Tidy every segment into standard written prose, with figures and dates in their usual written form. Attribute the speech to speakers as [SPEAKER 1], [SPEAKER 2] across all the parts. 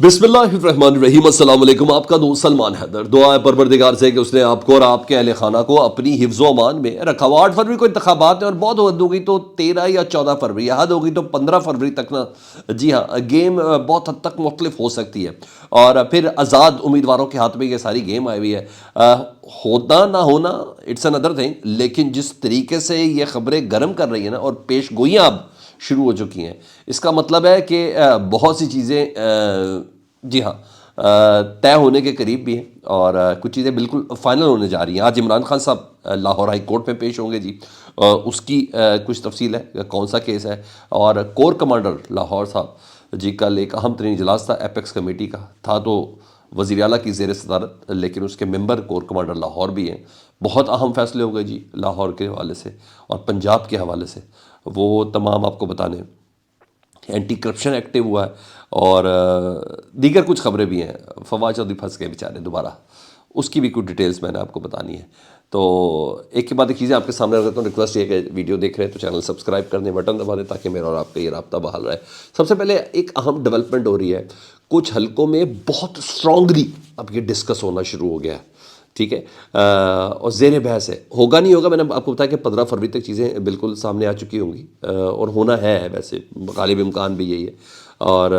[SPEAKER 1] बिस्मिल्लाहिर्रहमानिर्रहीम। अस्सलाम वालेकुम। आपका दोस्त सलमान हैदर। दुआ है परवरदिगार से कि उसने आपको और आपके अहल खाना को अपनी हिफ्ज़ो अमान में रखा हुआ। 8 फरवरी को इंतखाबात है और बहुत हद होगी तो 13 या 14 फरवरी, हद होगी तो 15 फरवरी तक ना। जी हाँ, गेम बहुत हद तक मुख्तलिफ हो सकती है और फिर आज़ाद उम्मीदवारों के हाथ में ये सारी गेम आई हुई है। होना ना होना इट्स अनदर थिंग, लेकिन जिस तरीके से ये खबरें गर्म कर रही है ना और पेश गोइयाँ अब शुरू हो चुकी हैं, इसका मतलब है कि बहुत सी चीज़ें जी हाँ तय होने के करीब भी हैं और कुछ चीज़ें बिल्कुल फाइनल होने जा रही हैं। आज इमरान खान साहब लाहौर हाई कोर्ट में पेश होंगे जी। उसकी कुछ तफसील है, कौन सा केस है। और कोर कमांडर लाहौर साहब जी, कल एक अहम तरीन इजलास था एपेक्स कमेटी का, था तो वज़ीर आला की ज़ेर सदारत, लेकिन उसके मेंबर कोर कमांडर लाहौर भी हैं। बहुत अहम फैसले हो गए जी लाहौर के हवाले से और पंजाब के हवाले से, वो तमाम आपको बताने। एंटी करप्शन एक्टिव हुआ है और दीगर कुछ खबरें भी हैं। फवाद चौधरी फंस गए बेचारे दोबारा, उसकी भी कुछ डिटेल्स मैंने आपको बतानी है। तो एक के बाद एक चीज़ें आपके सामने रखता हूँ। रिक्वेस्ट ये कि वीडियो देख रहे हैं तो चैनल सब्सक्राइब करने बटन दबा दें ताकि मेरा और आपका ये राब्ता बहाल रहे। सबसे पहले एक अहम डेवलपमेंट हो रही है, कुछ हलकों में बहुत स्ट्रांगली अब ये डिस्कस होना शुरू हो गया है, ठीक है। और ज़ेर बहस है, होगा नहीं होगा, मैंने आपको बताया कि 15 फरवरी तक चीज़ें बिल्कुल सामने आ चुकी होंगी और होना है, वैसे गालिब इम्कान भी यही है। और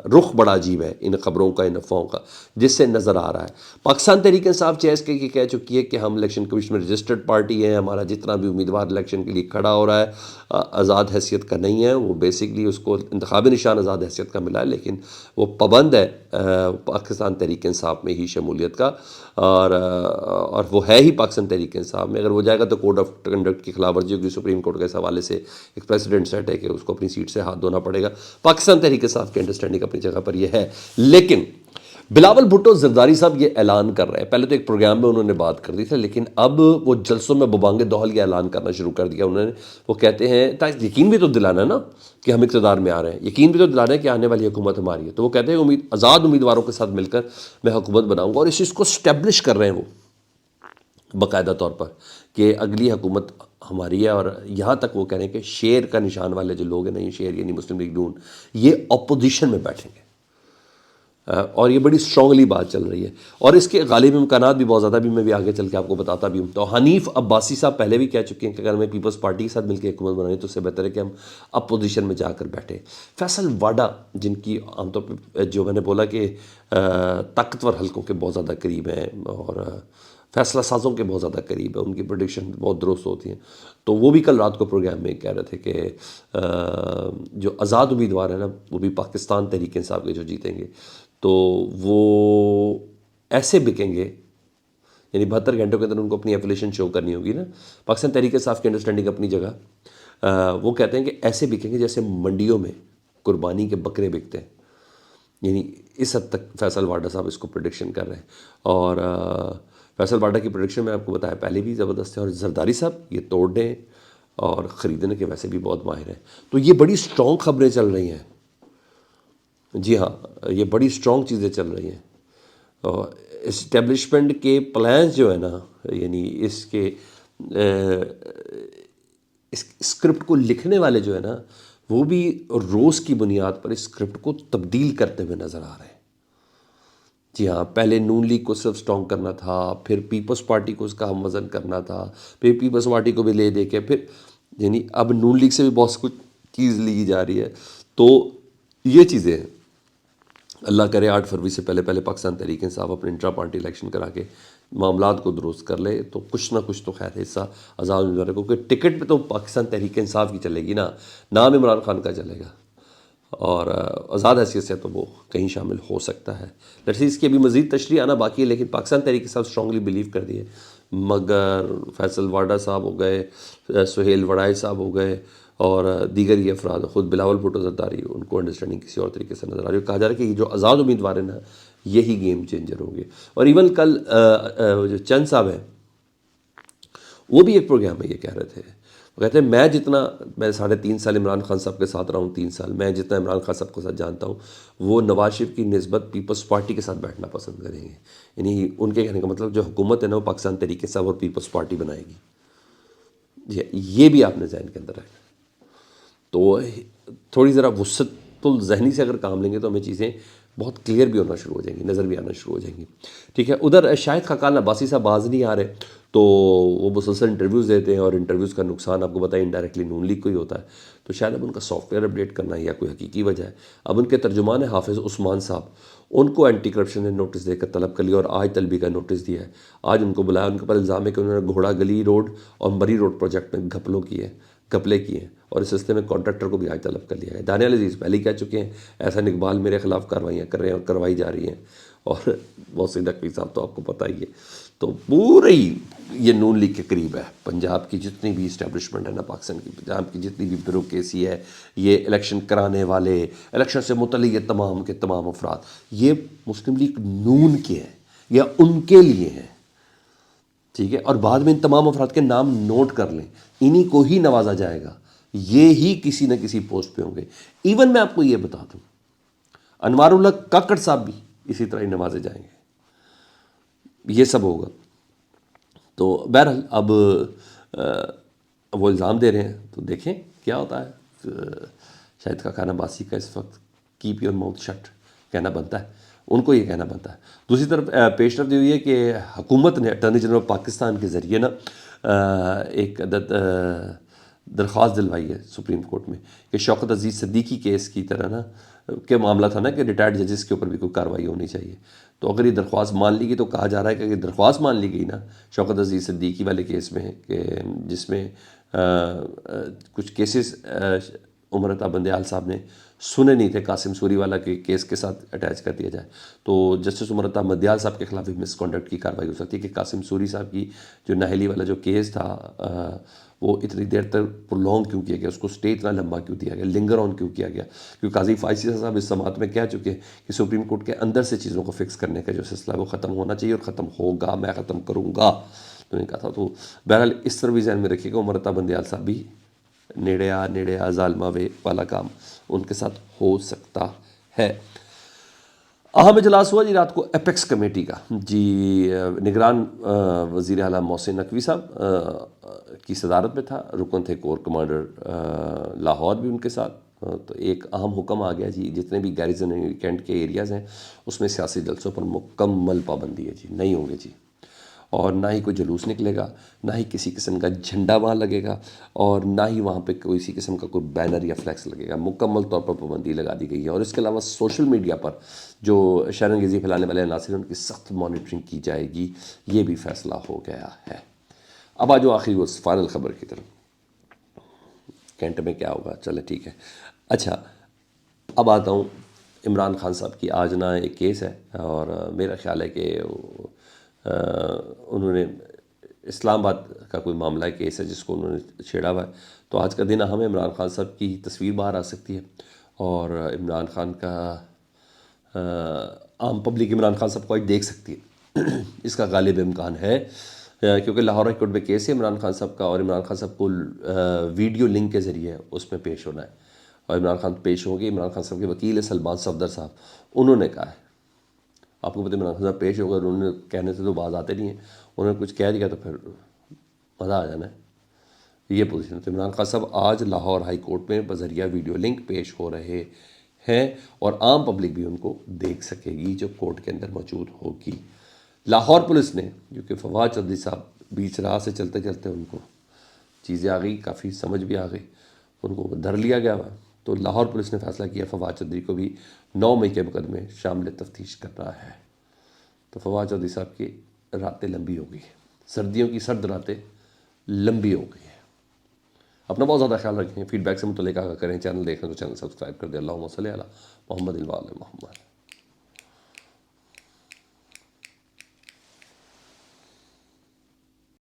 [SPEAKER 1] रुख बड़ा अजीब है इन खबरों का, इन अफवाहों का, जिससे नज़र आ रहा है पाकिस्तान तहरीक इंसाफ JSK की कह चुकी है कि हम इलेक्शन कमीशन में रजिस्टर्ड पार्टी हैं, हमारा जितना भी उम्मीदवार इलेक्शन के लिए खड़ा हो रहा है आज़ाद हैसियत का नहीं है। वो बेसिकली उसको इंतखाबी निशान आज़ाद हैसियत का मिला है, लेकिन वो पाबंद है पाकिस्तान तहरीक इंसाफ में ही शमूलियत का। और वो है ही पाकिस्तान तहरीक इंसाफ में। अगर वो जाएगा तो कोड ऑफ कंडक्ट की खिलाफ वर्जी होगी। सुप्रीम कोर्ट के इस हवाले से एक प्रेसिडेंट सेट है कि उसको अपनी सीट से हाथ धोना पड़ेगा। पाकिस्तान तहरीक इंसाफ की अंडरस्टैंडिंग अपनी जगह पर ये है, लेकिन बिलावल भुट्टो जरदारी साहब ये ऐलान कर रहे हैं। पहले तो एक प्रोग्राम में उन्होंने बात कर दी थी, लेकिन अब वो जलसों में बबांगे दोहल ये ऐलान करना शुरू कर दिया उन्होंने। वो कहते हैं, ताकि यकीन भी तो दिलाना है ना कि हम इक़्तिदार में आ रहे हैं, यकीन भी तो दिलाना है कि आने वाली हुकूमत हमारी है। तो वो कहते हैं आज़ाद उम्मीदवारों के साथ मिलकर मैं हुकूमत बनाऊंगा, और इस चीज़ को स्टैब्लिश कर रहे हैं वो बाकायदा तौर पर कि अगली हुकूमत हमारी है। और यहाँ तक वो कह रहे हैं कि शेर का निशान वाले जो लोग हैं ना, ये शेर यानी मुस्लिम लीग नून, ये अपोजिशन में बैठेंगे। और ये बड़ी स्ट्रांगली बात चल रही है और इसके गालिब इम्कानात भी बहुत ज़्यादा, भी मैं भी आगे चल के आपको बताता भी हूँ। तो हनीफ अब्बासी साहब पहले भी कह चुके हैं कि अगर हमें पीपल्स पार्टी के साथ मिलकर हुकूमत बनानी तो उससे बेहतर है कि हम अपोजिशन में जाकर बैठे। फैसल वाडा, जिनकी आमतौर पर जो मैंने बोला कि ताकतवर हलकों के बहुत ज़्यादा करीब हैं और फैसला साजों के बहुत ज़्यादा करीब है, उनकी प्रेडिक्शन बहुत दुरुस्त होती हैं। तो वो भी कल रात को प्रोग्राम में कह रहे थे कि जो आज़ाद उम्मीदवार है ना, वो भी पाकिस्तान तहरीक इंसाफ के जो जीतेंगे तो वो ऐसे बिकेंगे, यानी 72 घंटों के अंदर उनको अपनी एफिलिएशन शो करनी होगी ना। पाकिस्तान तहरीक इंसाफ की अंडरस्टैंडिंग अपनी जगह, वो कहते हैं कि ऐसे बिकेंगे जैसे मंडियों में कुर्बानी के बकरे बिकते हैं। यानी इस हद तक फैसल वाडा साहब इसको प्रेडिक्शन कर रहे हैं। और फैसल वाडा की प्रेडिक्शन में आपको बताया पहले भी ज़बरदस्त है, और जरदारी साहब ये तोड़ने और ख़रीदने के वैसे भी बहुत माहिर हैं। तो ये बड़ी स्ट्रॉन्ग खबरें चल रही हैं। जी हाँ, ये बड़ी स्ट्रॉन्ग चीज़ें चल रही हैं। और इस्टेब्लिशमेंट के प्लान्स जो है ना, यानी इसके इस स्क्रिप्ट को लिखने वाले जो है ना, वो भी रोज़ की बुनियाद पर इस स्क्रिप्ट को तब्दील करते हुए नज़र आ रहे हैं। जी हाँ, पहले नून लीग को सिर्फ स्ट्रॉन्ग करना था, फिर पीपल्स पार्टी को उसका हम वज़न करना था, फिर पीपल्स पार्टी को भी ले दे के फिर, यानी अब नून लीग से भी बहुत कुछ चीज़ ली जा रही है। तो ये चीज़ें हैं। अल्लाह करे 8 फरवरी से पहले पहले पाकिस्तान तहरीक इंसाफ अपने इंट्रा पार्टी इलेक्शन करा के मामलात को दुरुस्त कर ले, तो कुछ ना कुछ तो खैर हिस्सा आज़ाद उम्मीदवार को, क्योंकि टिकट पे तो पाकिस्तान तहरीक इंसाफ की चलेगी ना, नाम इमरान खान का चलेगा। और आज़ाद हैसियत से तो वो कहीं शामिल हो सकता है। लेट्स सी, इसकी अभी मज़ीद तशरीह आना बाकी है, लेकिन पाकिस्तान तहरीक इंसाफ स्ट्रांगली बिलीव कर दिए। मगर फैसल वाडा साहब हो गए, सुहेल वड़ाई साहब हो गए और दीगर ये अफराद, ख़ुद बिलावल भुट्टो जरदारी, उनको अंडरस्टैंडिंग किसी और तरीके से नज़र आ रही है। कहा जा रहा है कि जो आज़ाद उम्मीदवार हैं ना, यही गेम चेंजर होंगे। और इवन कल जो चंद साहब हैं, वो भी एक प्रोग्राम में ये कह रहे थे, वो कहते हैं मैं 3.5 साल इमरान खान साहब के साथ रहा हूँ, 3 साल, मैं जितना इमरान खान साहब के साथ जानता हूँ, वो नवाज शरीफ की निस्बत पीपल्स पार्टी के साथ बैठना पसंद करेंगे। यानी उनके कहने का मतलब जो हुकूमत है ना, वो पाकिस्तान तहरीक इंसाफ और पीपल्स पार्टी बनाएगी। जी, ये भी आपने ज़हन के अंदर रखना। तो थोड़ी ज़रा वुसत تو ذہنی سے اگر کام لیں گے تو ہمیں چیزیں بہت کلیئر بھی ہونا شروع ہو جائیں گی، نظر بھی آنا شروع ہو جائیں گی. ٹھیک ہے. ادھر شاہد خاقان عباسی صاحب باز نہیں آ رہے، تو وہ مسلسل انٹرویوز دیتے ہیں، اور انٹرویوز کا نقصان آپ کو پتہ ہے انڈائریکٹلی نون لیگ کو ہی ہوتا ہے. تو شاید اب ان کا سافٹ ویئر اپڈیٹ کرنا ہے یا کوئی حقیقی وجہ ہے. اب ان کے ترجمان حافظ عثمان صاحب، ان کو اینٹی کرپشن نے نوٹس دے کر طلب کر لیا، اور آج طلبی کا نوٹس دیا ہے. آج ان کو بلایا، ان کے پر الزام ہے کہ انہوں نے گھوڑا گلی روڈ اور مری روڈ پروجیکٹ میں گھپلے کیے ہیں، اور اس سلسلے میں کانٹریکٹر کو بھی آج طلب کر لیا ہے. دانیال عزیز پہلے ہی کہہ چکے ہیں احسن اقبال میرے خلاف کارروائیاں کر رہے ہیں اور کروائی جا رہی ہیں، اور محسن نقوی صاحب تو آپ کو پتہ ہی ہے. تو پوری یہ نون لیگ کے قریب ہے. پنجاب کی جتنی بھی اسٹیبلشمنٹ ہے نا، پاکستان کی پنجاب کی جتنی بھی بیوروکریسی ہے، یہ الیکشن کرانے والے، الیکشن سے متعلق یہ تمام کے تمام افراد، یہ مسلم لیگ نون کے ہیں یا ان کے لیے ہیں. ٹھیک ہے. اور بعد میں ان تمام افراد کے نام نوٹ کر لیں، انہی کو ہی نوازا جائے گا، یہ ہی کسی نہ کسی پوسٹ پہ ہوں گے. ایون میں آپ کو یہ بتا دوں، انوار اللہ کاکڑ صاحب بھی اسی طرح ہی نوازے جائیں گے. یہ سب ہوگا. تو بہرحال اب وہ الزام دے رہے ہیں، تو دیکھیں کیا ہوتا ہے. شاہد خاقان عباسی کا اس وقت کیپ یور ماؤتھ شٹ کہنا بنتا ہے، ان کو یہ کہنا بنتا ہے. دوسری طرف پیش رفت ہوئی ہے کہ حکومت نے اٹارنی جنرل آف پاکستان کے ذریعے نا ایک درخواست دلوائی ہے سپریم کورٹ میں کہ شوکت عزیز صدیقی کیس کی طرح نا کہ معاملہ تھا نا کہ ریٹائرڈ ججز کے اوپر بھی کوئی کارروائی ہونی چاہیے. تو اگر یہ درخواست مان لی گئی تو کہا جا رہا ہے کہ اگر درخواست مان لی گئی نا شوکت عزیز صدیقی والے کیس میں، کہ جس میں کچھ کیسز عمر عطا بندیال صاحب نے سنے نہیں تھے، قاسم سوری والا کے کیس کے ساتھ اٹیچ کر دیا جائے، تو جسٹس عمر عطا بندیال صاحب کے خلاف بھی مس کانڈکٹ کی کارروائی ہو سکتی ہے کہ قاسم سوری صاحب کی جو نااہلی والا جو کیس تھا وہ اتنی دیر تک پرولونگ کیوں کیا گیا، اس کو اسٹے اتنا لمبا کیوں دیا گیا، لنگر آن کیوں کیا گیا. کیونکہ قاضی فائسی صاحب اس سماعت میں کہہ چکے ہیں کہ سپریم کورٹ کے اندر سے چیزوں کو فکس کرنے کا جو سلسلہ ہے وہ ختم ہونا چاہیے، اور ختم ہوگا، میں ختم کروں گا. تو نے کہا تھا. تو بہرحال اس طرح بھی ذہن میں رکھیے گا، عمر عطا بندیال صاحب بھی نیڑے آ ظالمہ وے والا کام ان کے ساتھ ہو سکتا ہے. اہم اجلاس ہوا جی رات کو اپیکس کمیٹی کا. جی نگران وزیر اعلیٰ محسن نقوی صاحب کی صدارت میں تھا، رکن تھے کور کمانڈر لاہور بھی ان کے ساتھ. تو ایک اہم حکم آ گیا جی، جتنے بھی گیریزن کینٹ کے ایریاز ہیں اس میں سیاسی جلسوں پر مکمل پابندی ہے جی، نہیں ہوں گے جی. اور نہ ہی کوئی جلوس نکلے گا، نہ ہی کسی قسم کا جھنڈا وہاں لگے گا، اور نہ ہی وہاں پہ کسی قسم کا کوئی بینر یا فلیکس لگے گا. مکمل طور پر پابندی لگا دی گئی ہے. اور اس کے علاوہ سوشل میڈیا پر جو شر انگیزی پھیلانے والے عناصر ہیں ان کی سخت مانیٹرنگ کی جائے گی. یہ بھی فیصلہ ہو گیا ہے. اب آج آخری وہ فائنل خبر کی طرف، کینٹ میں کیا ہوگا. چلے ٹھیک ہے. اچھا اب آتا ہوں عمران خان صاحب کی. آج نا ایک کیس ہے، اور میرا خیال ہے کہ انہوں نے اسلام آباد کا کوئی معاملہ کیس ہے جس کو انہوں نے چھیڑا ہوا ہے. تو آج کا دن ہمیں عمران خان صاحب کی تصویر باہر آ سکتی ہے، اور عمران خان کا عام پبلک عمران خان صاحب کو آج دیکھ سکتی ہے. اس کا غالب امکان ہے، کیونکہ لاہور ہائی کورٹ میں کیس ہے عمران خان صاحب کا، اور عمران خان صاحب کو ویڈیو لنک کے ذریعے اس میں پیش ہونا ہے، اور عمران خان پیش ہوں گے. عمران خان صاحب کے وکیل ہے سلمان صفدر صاحب، انہوں نے کہا ہے، آپ کو پتہ عمران خان صاحب پیش ہو گئے، انہوں نے کہنے سے تو باز آتے نہیں ہیں، انہوں نے کچھ کہہ دیا تو پھر مزہ آ جانا ہے. یہ پوزیشن ہے. تو عمران خان صاحب آج لاہور ہائی کورٹ میں بذریعہ ویڈیو لنک پیش ہو رہے ہیں، اور عام پبلک بھی ان کو دیکھ سکے گی جو کورٹ کے اندر موجود ہوگی. لاہور پولیس نے، جو کہ فواد چودھری صاحب بیچ راہ سے چلتے چلتے ان کو چیزیں آ گئی، کافی سمجھ بھی آ گئی، ان کو دھر لیا گیا ہوا. تو لاہور پولیس نے فیصلہ کیا فواد چودھری کو بھی 9 مئی کے مقدمے شامل تفتیش کرنا ہے. تو فواد چودھری صاحب کی راتیں لمبی ہو گئی، سردیوں کی سرد راتیں لمبی ہو گئی ہیں. اپنا بہت زیادہ خیال رکھیں. فیڈ بیک سے متعلق آگاہ کریں. چینل دیکھ رہے ہیں تو چینل سبسکرائب کر دیں. اللہم صلی علی محمد و آل محمد.